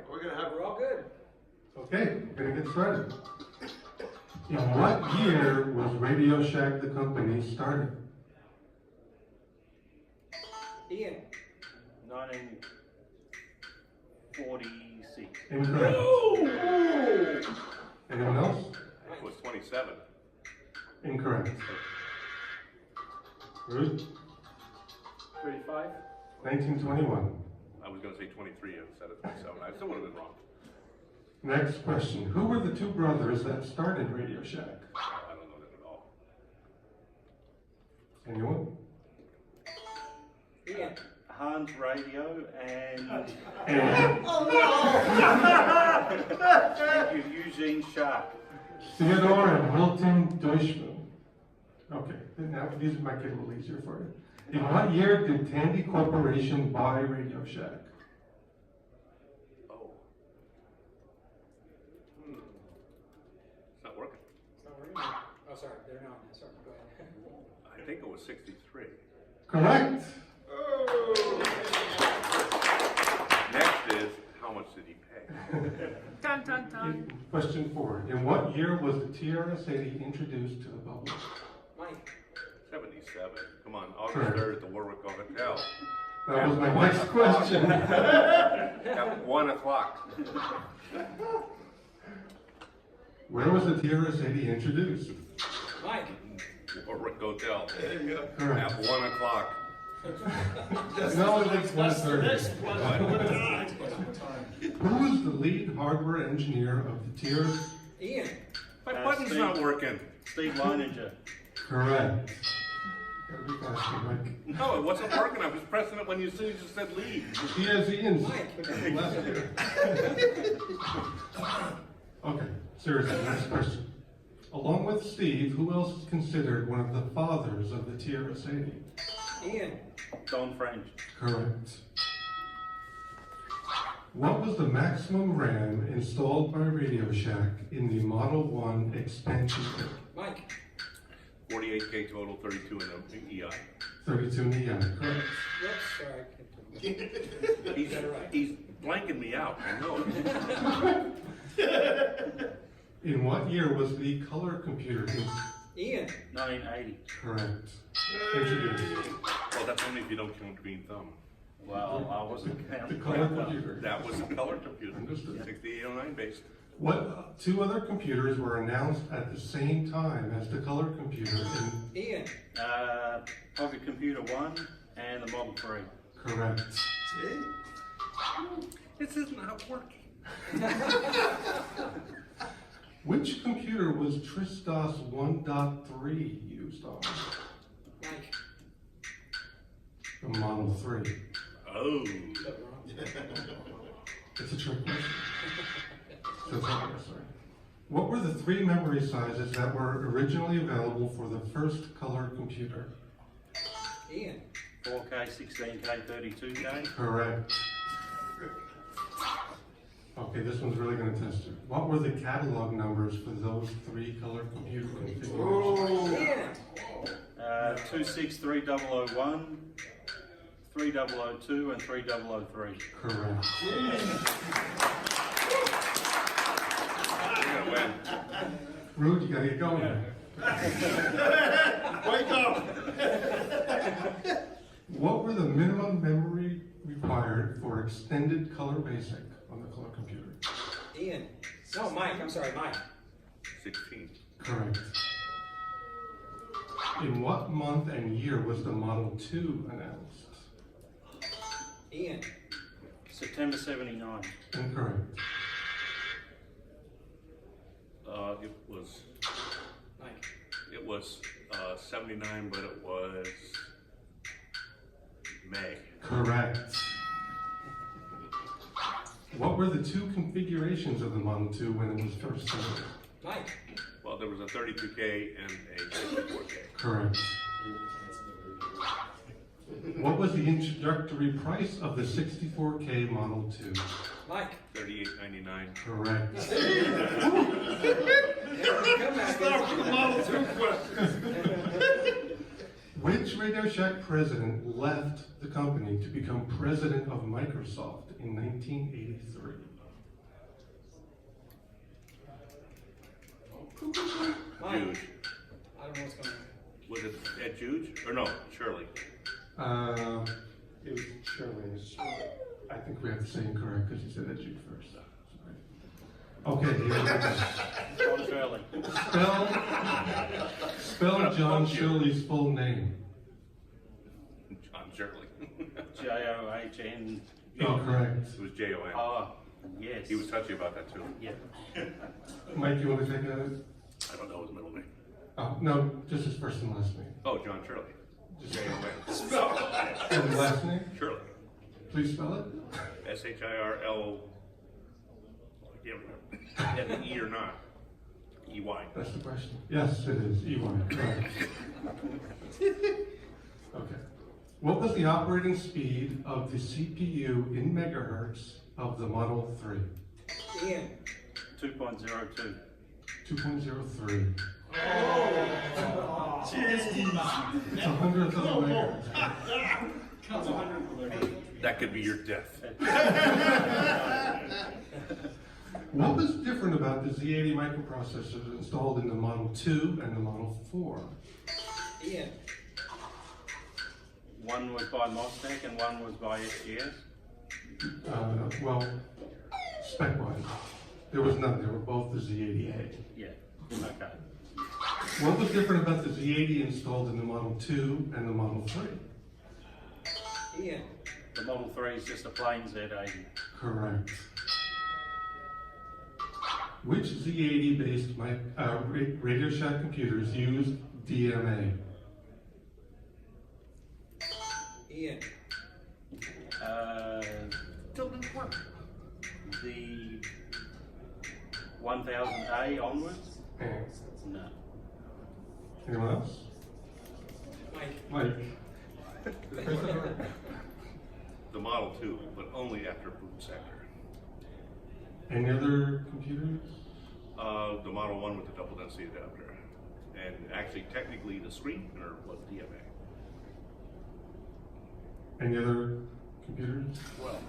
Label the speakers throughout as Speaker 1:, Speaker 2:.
Speaker 1: We're gonna have, we're all good.
Speaker 2: Okay, we're gonna get started. In what year was Radio Shack the company started?
Speaker 1: Ian.
Speaker 3: 1946.
Speaker 2: Incorrect. Anyone else?
Speaker 4: It was 27.
Speaker 2: Incorrect. Ruud?
Speaker 1: 35.
Speaker 2: 1921.
Speaker 4: I was going to say 23 instead of 27. I still would have been wrong.
Speaker 2: Next question. Who were the two brothers that started Radio Shack?
Speaker 4: I don't know that at all.
Speaker 2: Anyone?
Speaker 1: Ian.
Speaker 3: Hans Radio and Eugene Sharp.
Speaker 2: Theodore and Wilton Deutschman. Okay, now these might get a little easier for you. In what year did Tandy Corporation buy Radio Shack?
Speaker 4: Oh. It's not working.
Speaker 1: It's not working. Oh, sorry. They're not. Sorry. Go ahead.
Speaker 4: I think it was 63.
Speaker 2: Correct.
Speaker 4: Next is, how much did he pay?
Speaker 5: Dun, dun, dun.
Speaker 2: Question 4. In what year was the TRS-80 introduced to the public?
Speaker 1: Mike.
Speaker 4: 77. Come on, August
Speaker 2: Correct.
Speaker 4: 3rd at the Warwick Hotel.
Speaker 2: That was my next question.
Speaker 4: At 1 o'clock.
Speaker 2: Where was the TRS-80 introduced?
Speaker 1: Mike.
Speaker 4: Warwick Hotel.
Speaker 2: Correct.
Speaker 4: At 1 o'clock.
Speaker 2: No, it's 1:30. Who was the lead hardware engineer of the TRS?
Speaker 1: Ian.
Speaker 4: My button's not working.
Speaker 3: Steve Leininger.
Speaker 2: Correct. Gotta be faster, Mike.
Speaker 4: No, it wasn't working. I was pressing it when you said lead.
Speaker 2: He has Ian's
Speaker 1: Mike.
Speaker 2: left here. Okay, seriously, next question. Along with Steve, who else is considered one of the fathers of the TRS-80?
Speaker 1: Ian.
Speaker 3: Don French.
Speaker 2: Correct. What was the maximum RAM installed by Radio Shack in the Model 1 expansion kit?
Speaker 1: Mike.
Speaker 4: 48K total, 32 in the EI.
Speaker 2: 32 in the EI, correct.
Speaker 1: Whoops. Sorry.
Speaker 4: He's blanking me out. I know it.
Speaker 2: In what year was the color computer
Speaker 1: Ian.
Speaker 3: 1980.
Speaker 2: correct? Introduced.
Speaker 4: Well, that's only if you don't count Green Thumb.
Speaker 3: Well, I wasn't
Speaker 2: The
Speaker 3: counting.
Speaker 2: color computer.
Speaker 4: That was a color computer.
Speaker 2: Understood.
Speaker 4: 6809 based.
Speaker 2: What two other computers were announced at the same time as the color computer in
Speaker 1: Ian.
Speaker 3: Pocket Computer 1 and the Model 3.
Speaker 2: correct?
Speaker 4: This is not working.
Speaker 2: Which computer was Tristos 1.3 used on?
Speaker 1: Mike.
Speaker 2: The Model 3.
Speaker 4: Oh.
Speaker 2: It's a trick question. So it's not sorry. What were the three memory sizes that were originally available for the first color computer?
Speaker 1: Ian.
Speaker 3: 4K, 16K, 32K.
Speaker 2: Correct. Okay, this one's really going to test you. What were the catalog numbers for those three color computer configurations?
Speaker 1: Ian.
Speaker 3: 263001, 3002, and 3003.
Speaker 2: Correct.
Speaker 4: You're gonna win.
Speaker 2: Ruud, you got to get going.
Speaker 1: Wake up.
Speaker 2: What were the minimum memory required for extended color basic on the color computer?
Speaker 1: Ian. No, Mike. I'm sorry, Mike.
Speaker 4: 16.
Speaker 2: Correct. In what month and year was the Model 2 announced?
Speaker 1: Ian.
Speaker 3: September 79.
Speaker 2: Incorrect.
Speaker 4: It was 79, but it was May.
Speaker 2: Correct. What were the two configurations of the Model 2 when it was first sold?
Speaker 1: Mike.
Speaker 4: Well, there was a 32K and a 64K.
Speaker 2: Correct. What was the introductory price of the 64K Model 2?
Speaker 1: Mike.
Speaker 4: $38.99.
Speaker 2: Correct.
Speaker 1: Stop with the Model 2 question.
Speaker 2: Which Radio Shack president left the company to become president of Microsoft in 1983?
Speaker 1: Mike.
Speaker 4: Juge.
Speaker 1: I don't know what's going on.
Speaker 4: Was it at Juge? Or no, Shirley?
Speaker 2: It was Shirley's. I think we have to say incorrect because you said that you first. Sorry. Okay, here we go.
Speaker 3: On Shirley.
Speaker 2: Spell John Shirley's full name.
Speaker 4: John Shirley.
Speaker 3: John.
Speaker 2: Incorrect.
Speaker 4: It was Jon.
Speaker 3: Oh, yes.
Speaker 4: He was touchy about that too.
Speaker 3: Yeah.
Speaker 2: Mike, you want to take a?
Speaker 4: I don't know his middle name.
Speaker 2: Oh, no, just his first and last name.
Speaker 4: Oh, John Shirley.
Speaker 2: Just
Speaker 4: Jon.
Speaker 2: and last name.
Speaker 4: Shirley.
Speaker 2: Please spell it.
Speaker 4: Shirl. I can't remember. Had an E or not? EY.
Speaker 2: That's the question. Yes, it is. EY. Correct. Okay. What was the operating speed of the CPU in megahertz of the Model 3?
Speaker 1: Ian.
Speaker 3: 2.02.
Speaker 2: 2.03. It's 100th of a megahertz.
Speaker 4: That could be your death.
Speaker 2: What was different about the Z80 microprocessors installed in the Model 2 and the Model 4?
Speaker 1: Ian.
Speaker 3: One was by Mostec and one was by SGS.
Speaker 2: Well, spec-wise, there was none. They were both the Z80A.
Speaker 3: Yeah. Okay.
Speaker 2: What was different about the Z80 installed in the Model 2 and the Model 3?
Speaker 1: Ian.
Speaker 3: The Model 3 is just a plain Z80.
Speaker 2: Correct. Which Z80-based Radio Shack computers used DMA?
Speaker 1: Ian.
Speaker 5: Children's work.
Speaker 3: The 1000A onwards?
Speaker 2: And
Speaker 3: No.
Speaker 2: anyone else?
Speaker 1: Mike.
Speaker 2: Mike. Christopher?
Speaker 4: The Model 2, but only after boot sector.
Speaker 2: Any other computers?
Speaker 4: The Model 1 with the double density adapter. And actually, technically, the screen printer was DMA.
Speaker 2: Any other computers?
Speaker 4: Well,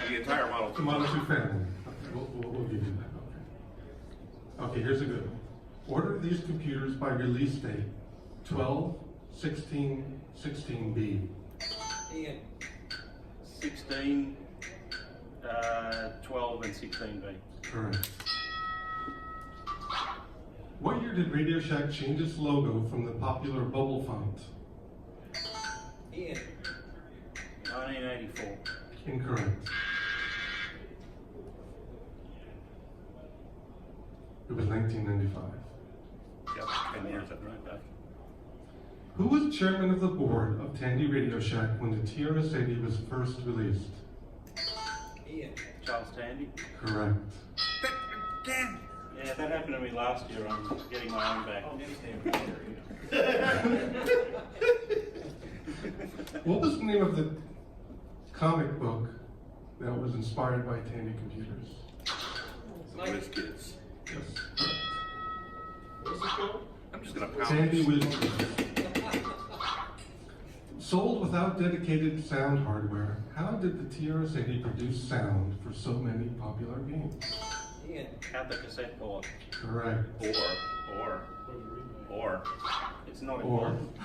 Speaker 4: the entire Model
Speaker 2: The
Speaker 4: 2.
Speaker 2: Model 2 family. Okay, we'll give you that. Okay, here's a good one. Order these computers by release date 12, 16, 16B.
Speaker 1: Ian.
Speaker 3: 16, 12, and 16B.
Speaker 2: Correct. What year did Radio Shack change its logo from the popular bubble font?
Speaker 1: Ian.
Speaker 3: 1984.
Speaker 2: Incorrect. It was 1995.
Speaker 4: Yep, 10 years after.
Speaker 3: Okay.
Speaker 2: Who was chairman of the board of Tandy Radio Shack when the TRS-80 was first released?
Speaker 1: Ian.
Speaker 3: Charles Tandy.
Speaker 2: Correct.
Speaker 3: Yeah, that happened to me last year. I'm getting my own back.
Speaker 2: What was the name of the comic book that was inspired by Tandy computers?
Speaker 4: Whiz Kids.
Speaker 2: Yes, correct.
Speaker 1: What's it called?
Speaker 4: I'm just gonna pound
Speaker 2: Tandy
Speaker 4: this.
Speaker 2: Quiz. Sold without dedicated sound hardware, how did the TRS-80 produce sound for so many popular games?
Speaker 1: Ian.
Speaker 3: At the cassette board.
Speaker 2: Correct.
Speaker 4: Or,
Speaker 3: It's not
Speaker 2: Or,
Speaker 3: important.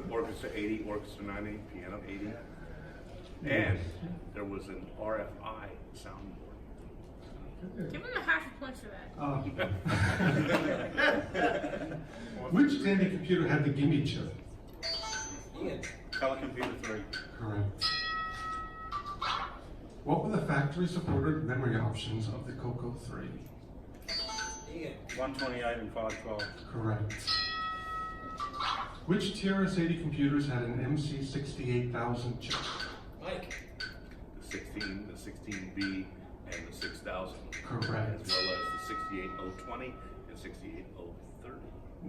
Speaker 4: Orchestra 80, Orchestra 90, Piano 80. And there was an RFI soundboard.
Speaker 5: Give him a half a point for that.
Speaker 2: Which Tandy computer had the gimme chip?
Speaker 1: Ian.
Speaker 3: Color Computer 3.
Speaker 2: Correct. What were the factory-supported memory options of the Coco 3?
Speaker 1: Ian.
Speaker 3: 128 and 512.
Speaker 2: Correct. Which TRS-80 computers had an MC68000 chip?
Speaker 1: Mike.
Speaker 4: The 16, the 16B, and the 6000.
Speaker 2: Correct.
Speaker 4: As well as the 68020 and 68030.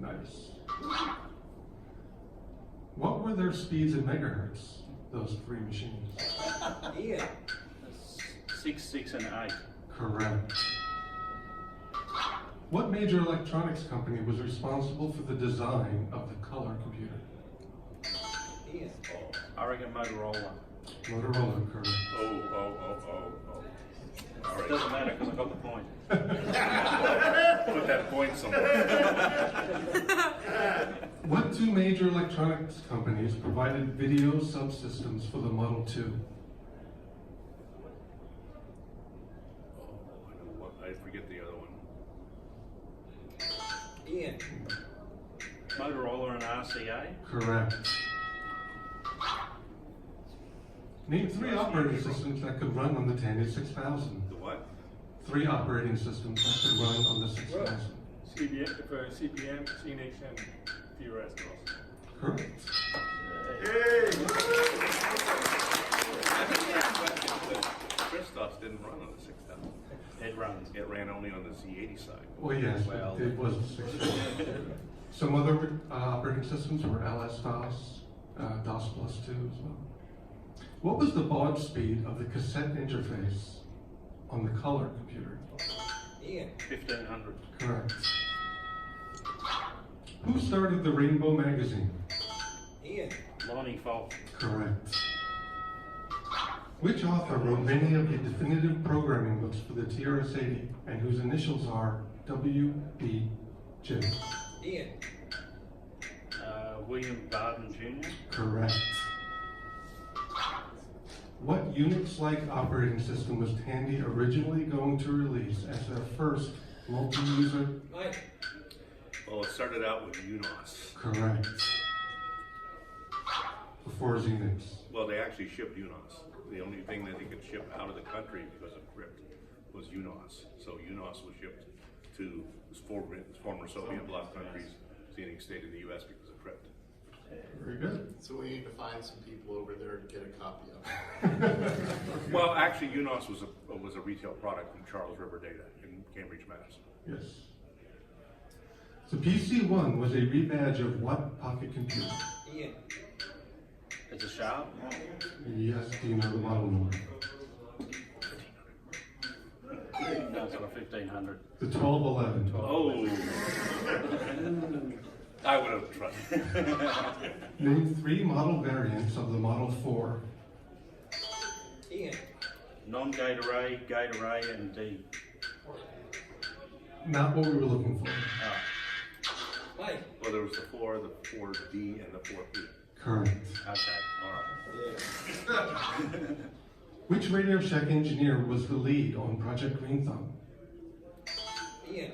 Speaker 2: Nice. What were their speeds in megahertz, those three machines?
Speaker 1: Ian.
Speaker 3: 6, 6, and 8.
Speaker 2: Correct. What major electronics company was responsible for the design of the color computer?
Speaker 1: Ian.
Speaker 3: I reckon Motorola.
Speaker 2: Motorola, correct.
Speaker 4: Oh.
Speaker 3: It doesn't matter because I got the point.
Speaker 4: Put that point somewhere.
Speaker 2: What two major electronics companies provided video subsystems for the Model 2?
Speaker 4: I forget the other one.
Speaker 1: Ian.
Speaker 3: Motorola and RCA.
Speaker 2: Correct. Name 3 operating systems that could run on the Tandy 6000.
Speaker 4: The what?
Speaker 2: 3 operating systems that could run on the 6000.
Speaker 6: CPM, CNH, and few rest also.
Speaker 2: Correct.
Speaker 4: Christos didn't run on the 6000.
Speaker 3: It runs.
Speaker 4: It ran only on the Z80 side.
Speaker 2: Well, yes,
Speaker 3: Well,
Speaker 2: it was the 6000. Some other operating systems were LS-DOS, DOS plus 2 as well. What was the baud speed of the cassette interface on the color computer?
Speaker 1: Ian.
Speaker 3: 1500.
Speaker 2: Correct. Who started the Rainbow magazine?
Speaker 1: Ian.
Speaker 3: Lonnie Falk.
Speaker 2: Correct. Which author wrote many of the definitive programming books for the TRS-80 and whose initials are W.B. J?
Speaker 1: Ian.
Speaker 3: William Barden Jr.
Speaker 2: Correct. What Unix-like operating system was Tandy originally going to release as their first multi-user?
Speaker 1: Mike.
Speaker 4: Well, it started out with UNOS.
Speaker 2: Correct. Before Xenix.
Speaker 4: Well, they actually shipped UNOS. The only thing that they could ship out of the country because of crypt was UNOS. So UNOS was shipped to former Soviet bloc countries. Xenix stayed in the U.S. because of crypt.
Speaker 2: Very good.
Speaker 7: So we need to find some people over there to get a copy of it.
Speaker 4: Well, actually, UNOS was a retail product from Charles River Data in Cambridge, Mass.
Speaker 2: Yes. So PC-1 was a rebadge of what pocket computer?
Speaker 1: Ian.
Speaker 3: It's a Sharp.
Speaker 2: Yes, do you know the model number?
Speaker 3: No, it's got a 1500.
Speaker 2: The 1211.
Speaker 4: Oh, I would have trusted.
Speaker 2: Name 3 model variants of the Model 4.
Speaker 1: Ian.
Speaker 3: Non-gate array, gate array, and D.
Speaker 2: Not what we were looking for.
Speaker 1: Mike.
Speaker 4: Well, there was the 4, the 4D, and the 4P.
Speaker 2: Correct.
Speaker 3: Okay, alright.
Speaker 2: Which Radio Shack engineer was the lead on Project Green Thumb?
Speaker 1: Ian.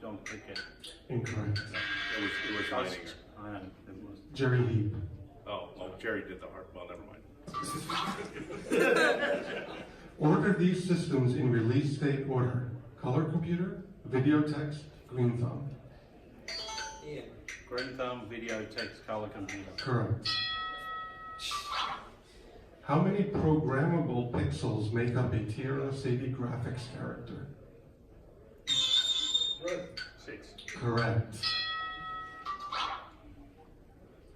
Speaker 3: John Prickett.
Speaker 2: Incorrect.
Speaker 4: It was Heininger.
Speaker 3: I know, it was.
Speaker 2: Jerry Heap.
Speaker 4: Oh, well, Jerry did the hard. Well, never mind.
Speaker 2: Order these systems in release date order. Color computer, video text, Green Thumb.
Speaker 1: Ian.
Speaker 3: Green Thumb, video, text, color computer.
Speaker 2: Correct. How many programmable pixels make up a TRS-80 graphics character?
Speaker 1: Ruud.
Speaker 3: 6.
Speaker 2: Correct.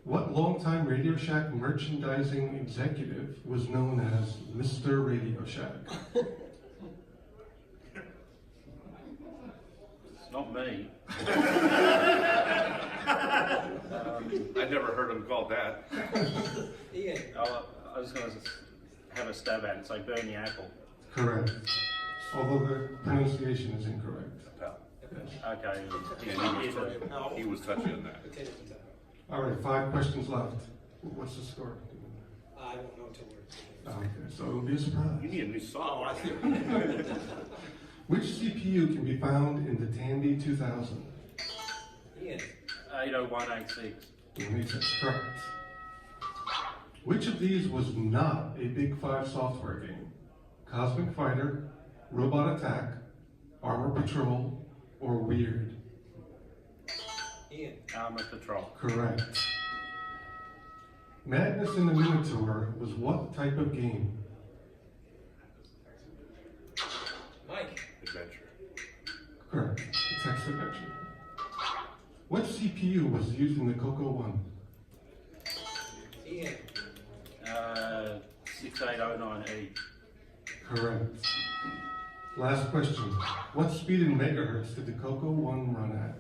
Speaker 2: What longtime Radio Shack merchandising executive was known as Mr. Radio Shack?
Speaker 3: It's not me.
Speaker 4: I never heard him called that.
Speaker 1: Ian.
Speaker 3: I was going to have a stab at it, so Bernie Apple.
Speaker 2: Correct. Although the pronunciation is incorrect.
Speaker 4: Pal.
Speaker 3: Okay.
Speaker 4: He was touchy on that.
Speaker 1: Potato, potato.
Speaker 2: All right, 5 questions left. What's the score?
Speaker 1: I don't know until we're.
Speaker 2: Okay, so it'll be a
Speaker 4: You
Speaker 2: surprise.
Speaker 4: need a new song.
Speaker 2: Which CPU can be found in the Tandy 2000?
Speaker 1: Ian.
Speaker 3: 80186.
Speaker 2: That's correct. Which of these was not a Big 5 software game? Cosmic Fighter, Robot Attack, Armor Patrol, or Weird?
Speaker 1: Ian.
Speaker 3: Armor Patrol.
Speaker 2: Correct. Madness in the Minotaur was what type of game?
Speaker 1: Mike.
Speaker 4: Adventure.
Speaker 2: Correct. Text adventure. What CPU was used in the Coco 1?
Speaker 1: Ian.
Speaker 3: 6809E.
Speaker 2: Correct. Last question. What speed in megahertz did the Coco 1 run at?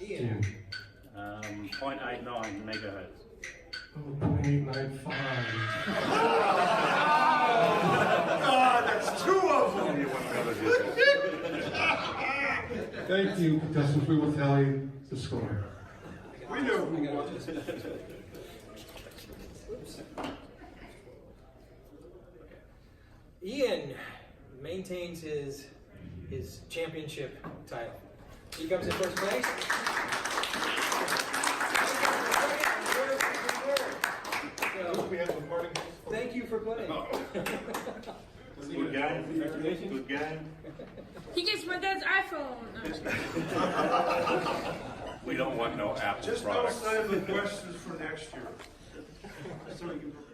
Speaker 1: Ian.
Speaker 2: Ian.
Speaker 3: 0.89 megahertz.
Speaker 2: Oh, 0.895.
Speaker 7: God, that's two of them!
Speaker 4: Only one other difference.
Speaker 2: Thank you, contestants. We will tally the score.
Speaker 7: We know who won.
Speaker 1: Ian maintains his championship title. He comes in first place. So,
Speaker 7: We have a parting.
Speaker 1: thank you for playing.
Speaker 3: Good guy. Good guy.
Speaker 5: He gets my dad's iPhone.
Speaker 4: We don't want no Apple
Speaker 7: Just don't
Speaker 4: products.
Speaker 7: save the questions for next year. So we can prepare.